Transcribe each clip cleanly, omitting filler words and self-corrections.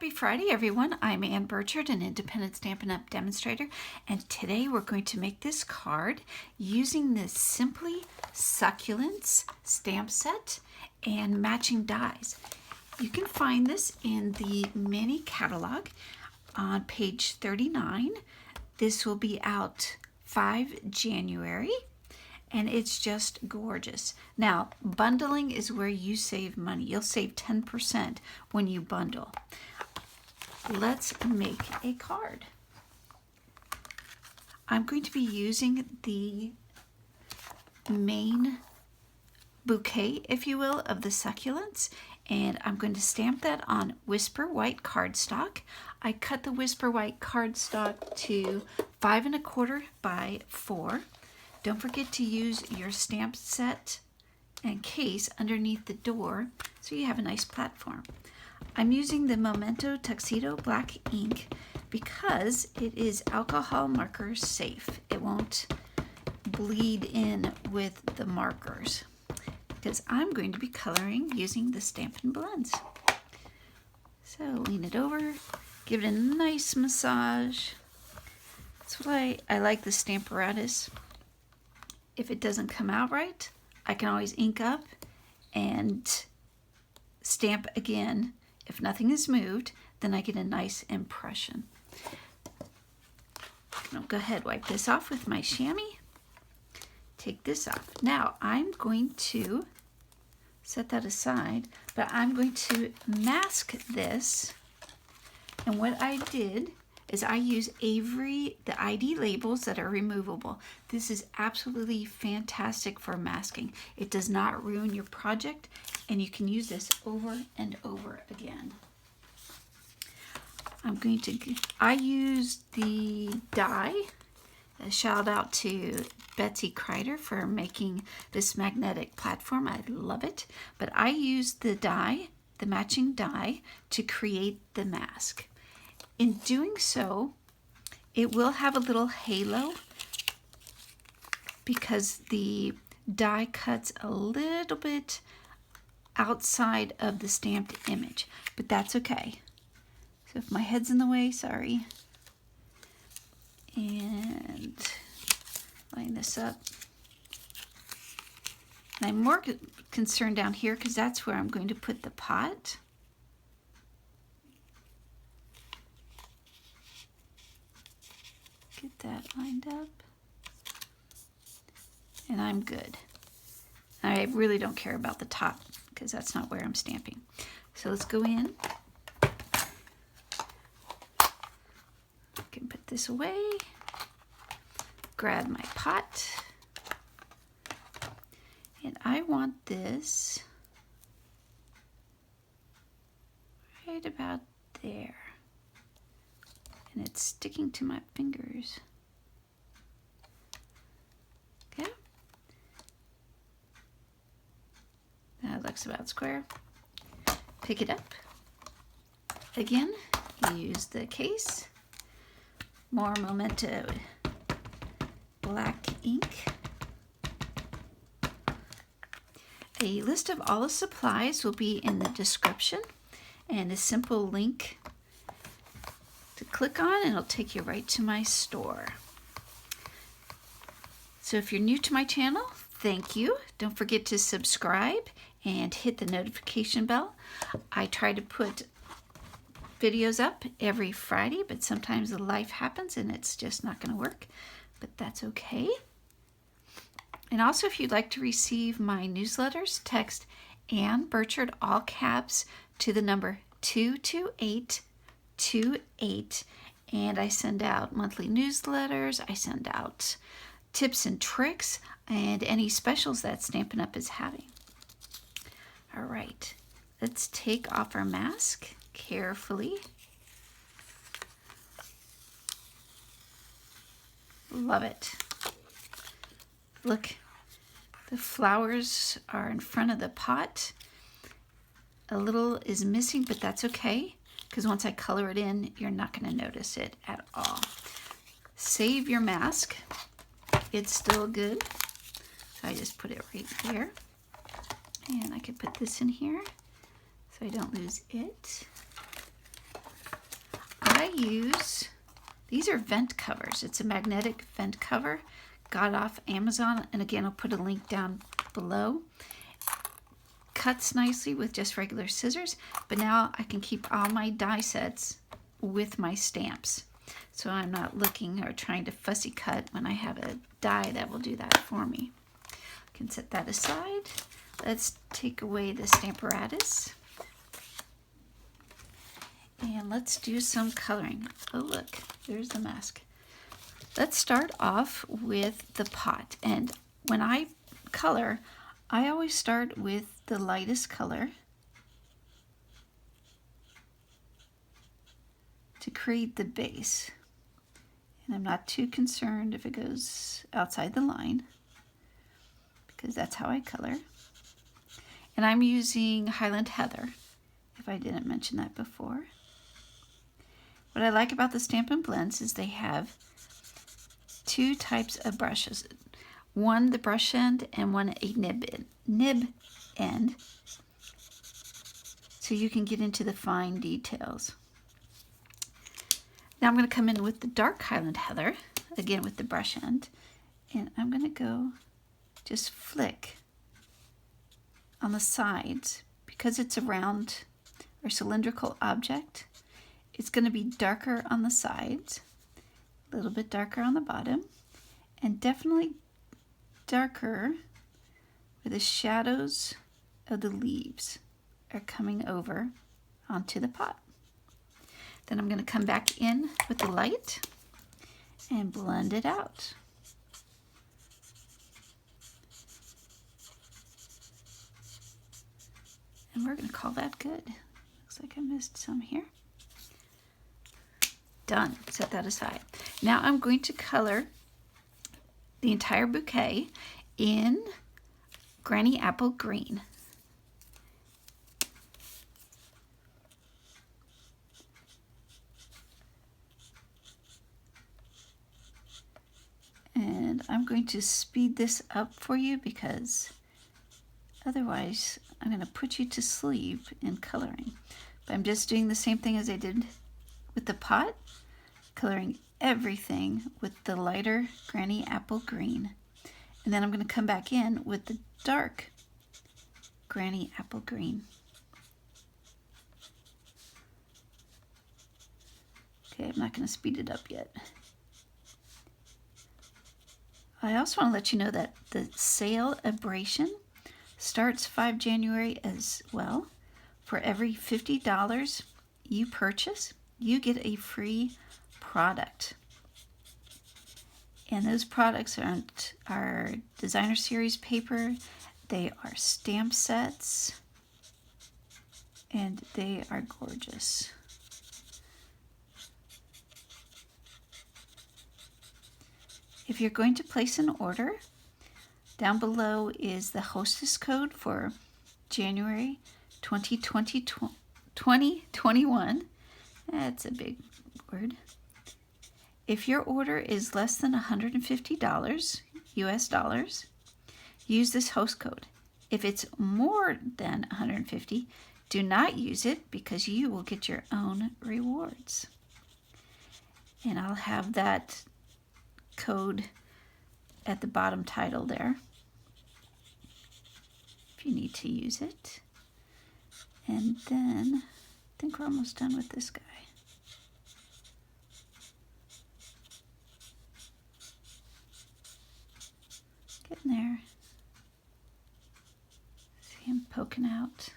Happy Friday, everyone. I'm Ann Birchard, an independent Stampin' Up! Demonstrator, and today we're going to make this card using this Simply Succulents stamp set and matching dies. You can find this in the mini catalog on page 39. This will be out 5 January. And it's just gorgeous. Now, bundling is where you save money. You'll save 10% when you bundle. Let's make a card. I'm going to be using the main bouquet, if you will, of the succulents, and I'm going to stamp that on Whisper White cardstock. I cut the Whisper White cardstock to 5 1/4 by 4. Don't forget to use your stamp set and case underneath the door so you have a nice platform. I'm using the Memento Tuxedo black ink because it is alcohol marker safe. It won't bleed in with the markers because I'm going to be coloring using the Stampin' Blends. So lean it over, give it a nice massage. That's what I like the Stamparatus. If it doesn't come out right, I can always ink up and stamp again. If nothing is moved, then I get a nice impression. I'll go ahead, wipe this off with my chamois. Take this off. Now I'm going to set that aside, but I'm going to mask this. And what I did is I use Avery, the ID labels that are removable. This is absolutely fantastic for masking. It does not ruin your project, and you can use this over and over again. I used the die. A shout out to Betsy Kreider for making this magnetic platform. I love it. But I used the die, the matching die, to create the mask. In doing so, it will have a little halo because the die cuts a little bit outside of the stamped image, but that's okay. So if my head's in the way, sorry. And line this up. And I'm more concerned down here because that's where I'm going to put the pot. Get that lined up. And I'm good. I really don't care about the top because that's not where I'm stamping. So let's go in. I can put this away. Grab my pot. And I want this right about there. And it's sticking to my fingers. Okay. That looks about square. Pick it up. Again, use the case. More Memento black ink. A list of all the supplies will be in the description, and a simple link to click on, and it'll take you right to my store. So if you're new to my channel, thank you. Don't forget to subscribe and hit the notification bell. I try to put videos up every Friday, but sometimes life happens and it's just not going to work, but that's okay. And also, if you'd like to receive my newsletters, text Ann Birchard, all caps, to the number 22828, and I send out monthly newsletters. I send out tips and tricks and any specials that Stampin' Up! Is having. All right, let's take off our mask carefully. Love it. Look, the flowers are in front of the pot. A little is missing, but that's okay, because once I color it in, you're not going to notice it at all. Save your mask. It's still good. So I just put it right there. And I could put this in here so I don't lose it. I use, these are vent covers. It's a magnetic vent cover. Got off Amazon, and again, I'll put a link down below. Cuts nicely with just regular scissors, but now I can keep all my die sets with my stamps. So I'm not looking or trying to fussy cut when I have a die that will do that for me. I can set that aside. Let's take away the Stamparatus. And let's do some coloring. Oh look, there's the mask. Let's start off with the pot. And when I color, I always start with the lightest color to create the base. And I'm not too concerned if it goes outside the line, because that's how I color. And I'm using Highland Heather, if I didn't mention that before. What I like about the Stampin' Blends is they have two types of brushes. One the brush end and one a nib end. So you can get into the fine details. Now I'm going to come in with the dark Highland Heather, again with the brush end. And I'm going to go just flick on the sides. Because it's a round or cylindrical object, it's going to be darker on the sides, a little bit darker on the bottom, and definitely darker where the shadows of the leaves are coming over onto the pot. Then I'm going to come back in with the light and blend it out. And we're going to call that good. Looks like I missed some here. Done. Set that aside. Now I'm going to color the entire bouquet in Granny Apple Green. And I'm going to speed this up for you because otherwise I'm going to put you to sleep in coloring. But I'm just doing the same thing as I did with the pot, coloring everything with the lighter Granny Apple Green. And then I'm going to come back in with the dark Granny Apple Green. Okay, I'm not going to speed it up yet. I also want to let you know that the sale abrasion starts 5 January as well. For every $50 you purchase, you get a free product. And those products are designer series paper, they are stamp sets, and they are gorgeous. If you're going to place an order, down below is the hostess code for January 2021. That's a big word. If your order is less than $150 US dollars, use this host code. If it's more than $150, do not use it because you will get your own rewards. And I'll have that code at the bottom title there if you need to use it. And then I think we're almost done with this guy. Getting there. See him poking out.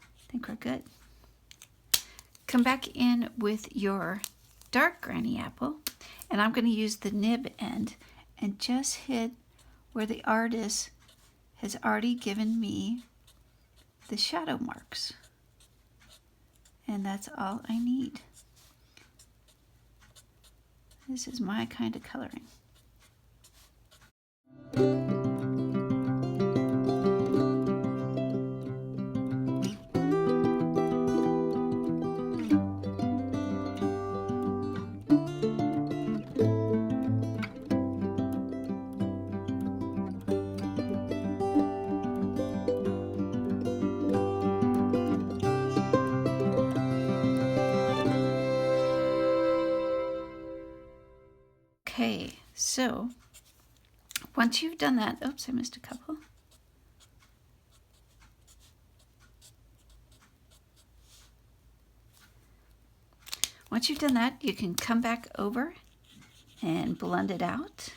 I think we're good. Come back in with your dark Granny Apple, and I'm going to use the nib end and just hit where the artist has already given me the shadow marks. And that's all I need. This is my kind of coloring. Okay, so once you've done that, oops, I missed a couple. Once you've done that, you can come back over and blend it out.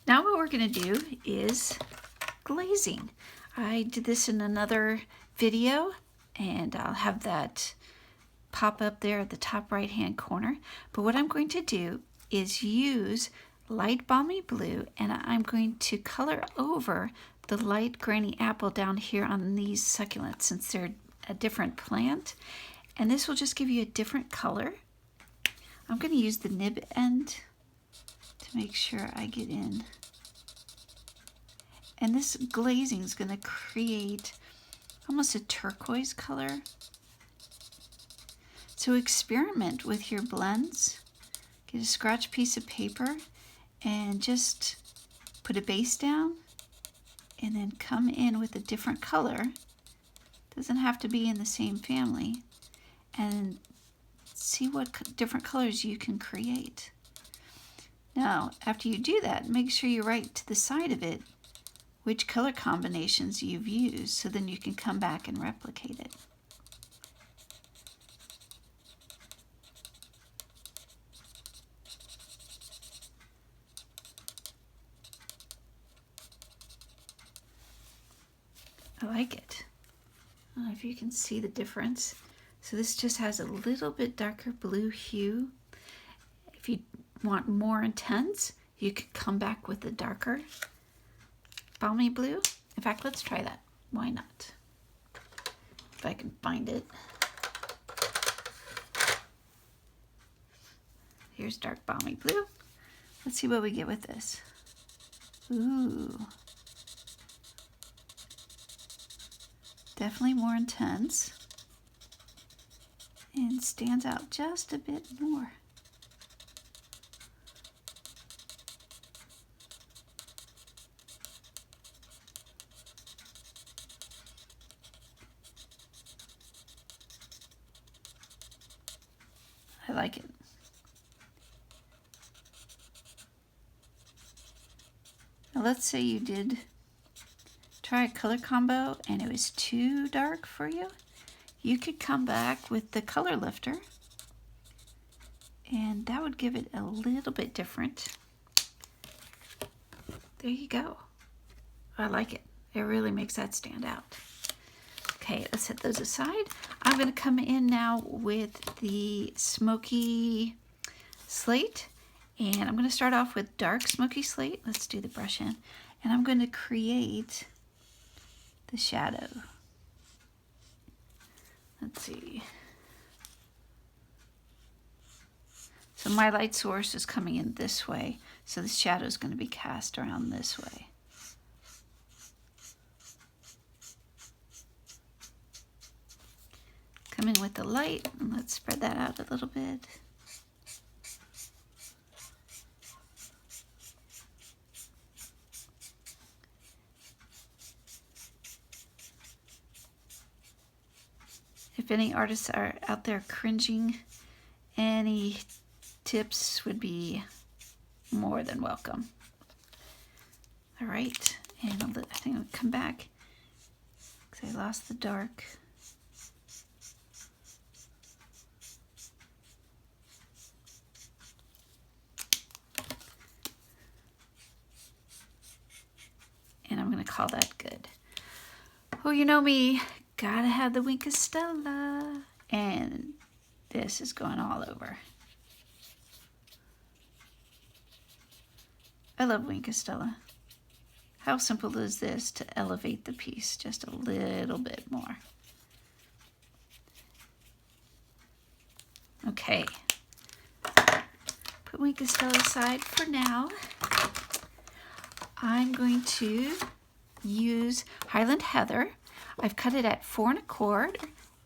Now what we're going to do is glazing. I did this in another video, and I'll have that pop up there at the top right hand corner. But what I'm going to do is use light balmy blue, and I'm going to color over the light granny apple down here on these succulents since they're a different plant. And this will just give you a different color. I'm going to use the nib end to make sure I get in. And this glazing is going to create almost a turquoise color. So experiment with your blends. Get a scratch piece of paper and just put a base down and then come in with a different color. Doesn't have to be in the same family. And see what different colors you can create. Now, after you do that, make sure you write to the side of it which color combinations you've used, so then you can come back and replicate it. I like it. I don't know if you can see the difference. So this just has a little bit darker blue hue. If you want more intense, you could come back with the darker balmy blue. In fact, let's try that. Why not? If I can find it. Here's dark balmy blue. Let's see what we get with this. Ooh. Definitely more intense. And stands out just a bit more. I like it. Now let's say you did try a color combo and it was too dark for you. You could come back with the color lifter and that would give it a little bit different. There you go. I like it. It really makes that stand out. Okay, let's set those aside. I'm going to come in now with the smoky slate, and I'm going to start off with dark smoky slate. Let's do the brush in, and I'm going to create the shadow. Let's see. So my light source is coming in this way, so the shadow is going to be cast around this way. Come in with the light, and let's spread that out a little bit. If any artists are out there cringing, any tips would be more than welcome. All right, and I think I'll come back because I lost the dark. And I'm going to call that good. Oh, you know me, gotta have the Wink of Stella. And this is going all over. I love Wink of Stella. How simple is this to elevate the piece just a little bit more? Okay. Put Wink of Stella aside for now. I'm going to use Highland Heather. I've cut it at 4 1/4,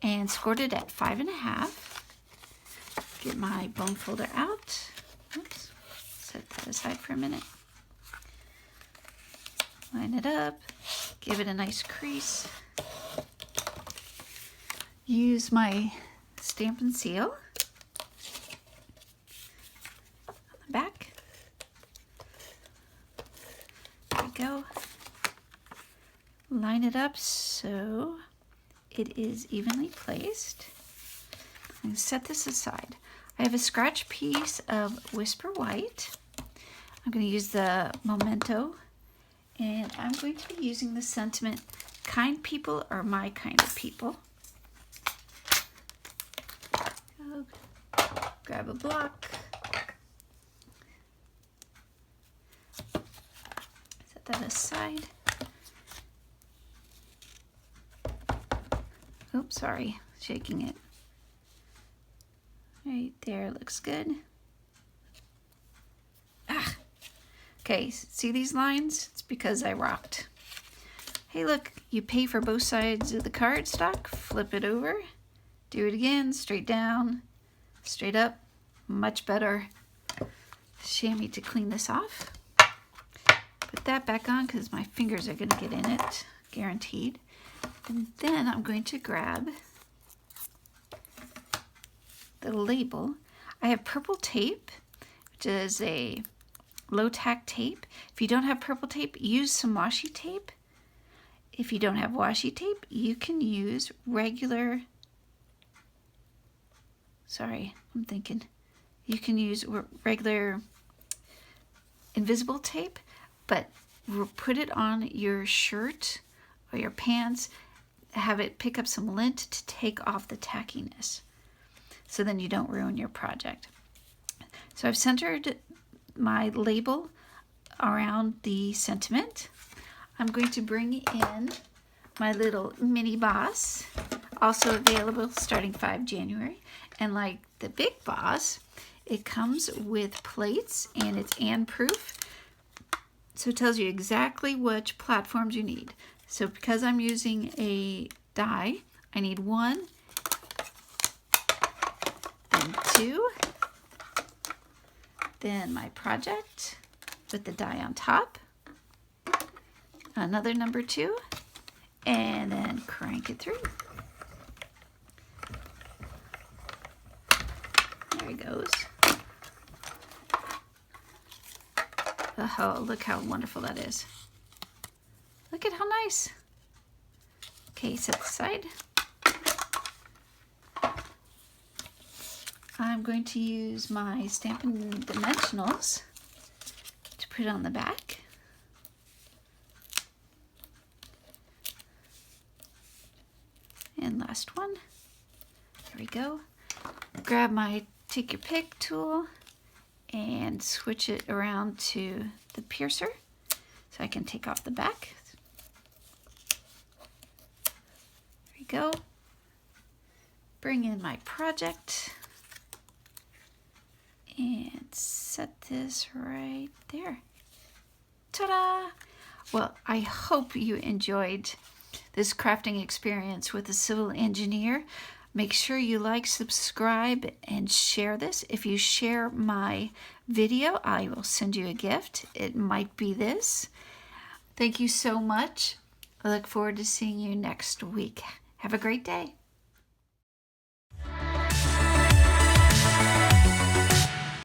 and scored it at 5.5. Get my bone folder out. Oops, set that aside for a minute. Line it up, give it a nice crease. Use my stamp and seal on the back. There we go. Line it up so it is evenly placed. And set this aside. I have a scratch piece of Whisper White. I'm going to use the Memento, and I'm going to be using the sentiment, kind people are my kind of people. Grab a block. Set that aside. Oops, sorry, shaking it. Right there, looks good. Ah, okay, see these lines? It's because I rocked. Hey look, you pay for both sides of the cardstock, flip it over, do it again, straight down, straight up, much better. Chamois to clean this off. Put that back on because my fingers are gonna get in it, guaranteed. And then I'm going to grab the label. I have purple tape, which is a low tack tape. If you don't have purple tape, use some washi tape. If you don't have washi tape, you can use regular, you can use regular invisible tape, but put it on your shirt or your pants, have it pick up some lint to take off the tackiness, so then you don't ruin your project. So I've centered my label around the sentiment. I'm going to bring in my little mini boss, also available starting 5 January. And like the big boss, it comes with plates and it's ANN-proof. So it tells you exactly which platforms you need. So because I'm using a die, I need 1, then 2, then my project with the die on top, another number 2, and then crank it through. There it goes. Oh, look how wonderful that is. Look at how nice. Okay, set aside. I'm going to use my Stampin' Dimensionals to put it on the back. And last one. There we go. Grab my take your pick tool and switch it around to the piercer so I can take off the back. There we go. Bring in my project and set this right there. Ta-da! Well, I hope you enjoyed this crafting experience with a civil engineer. Make sure you like, subscribe, and share this. If you share my video, I will send you a gift. It might be this. Thank you so much. I look forward to seeing you next week. Have a great day.